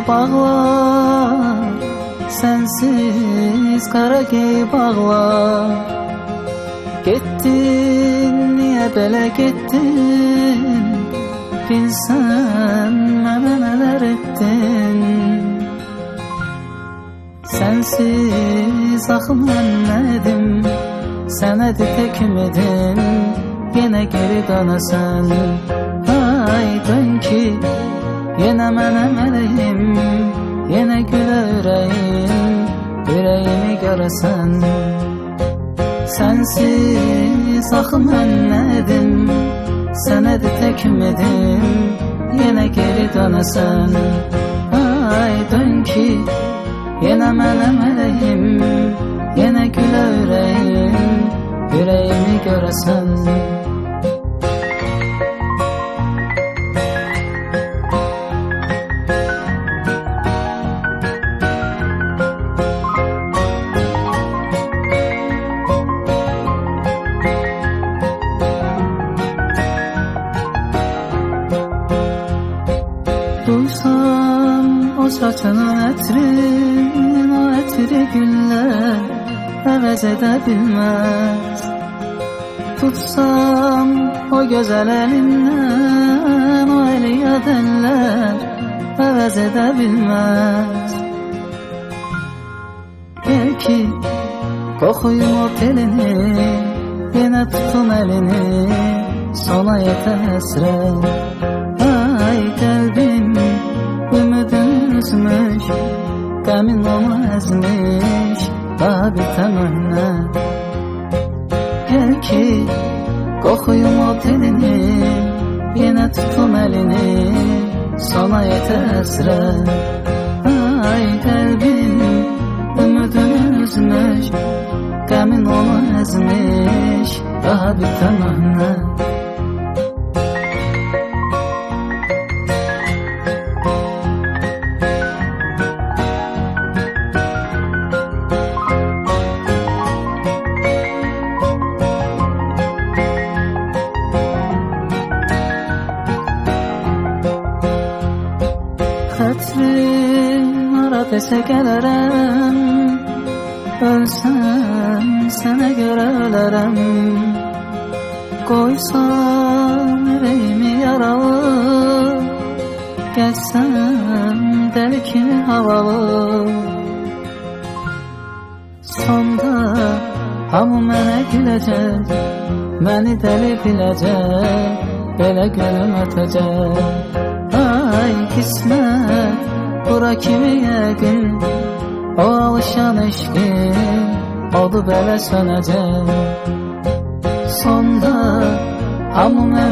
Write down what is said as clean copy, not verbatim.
bağlar, sensiz qara geyib ağlar. Getdin, niyə belə getdin? Bilsən mənə nələr etdin? Sensiz axı mən nədim? Sənədi tək ümidim, yenə geri dönəsən. Ay dön ki, yenə mənə mələyim, yenə gülə ürəyim, ürəyimi görəsən. Sensiz axı mən nədim? Sənədi tək ümidim, yenə geri dönəsən. Ay dön ki, yenə mənə mələyim, yenə gülə ürəyim, ürəyimi görəsən. Duysam o saçının ətrin, o ətri günlər əvəz edə bilməz. Tutsam o gözəl əlindən, o əli yad əllər əvəz edə bilməz. Gel ki, qoxuyum o telini, yenə tutun əlini, sona yetə həsrət. Ay qəlbim ümidin üzmüş, qəmin onu əzmiş, daha bir təmənlə. Gel ki, qoxuyum o telini, yenə tutun əlini, sona yetə həsrət. Ay qəlbim ümidin üzmüş, qəmin onu əzmiş, daha bir təmənlə. Xətrim ara desə gələrəm, ölsəm sənə görə ölərəm. Qoysam ürəyimi yaralı, gəlsəm dəli kimi havalı. Sonda hamı mənə güləcək, məni dəli biləcək, belə gönlüm ötəcək. Ay qismət, bura kimi yəqin, o alışan eşqin, odu belə sönəcək. Sonda hamı mənə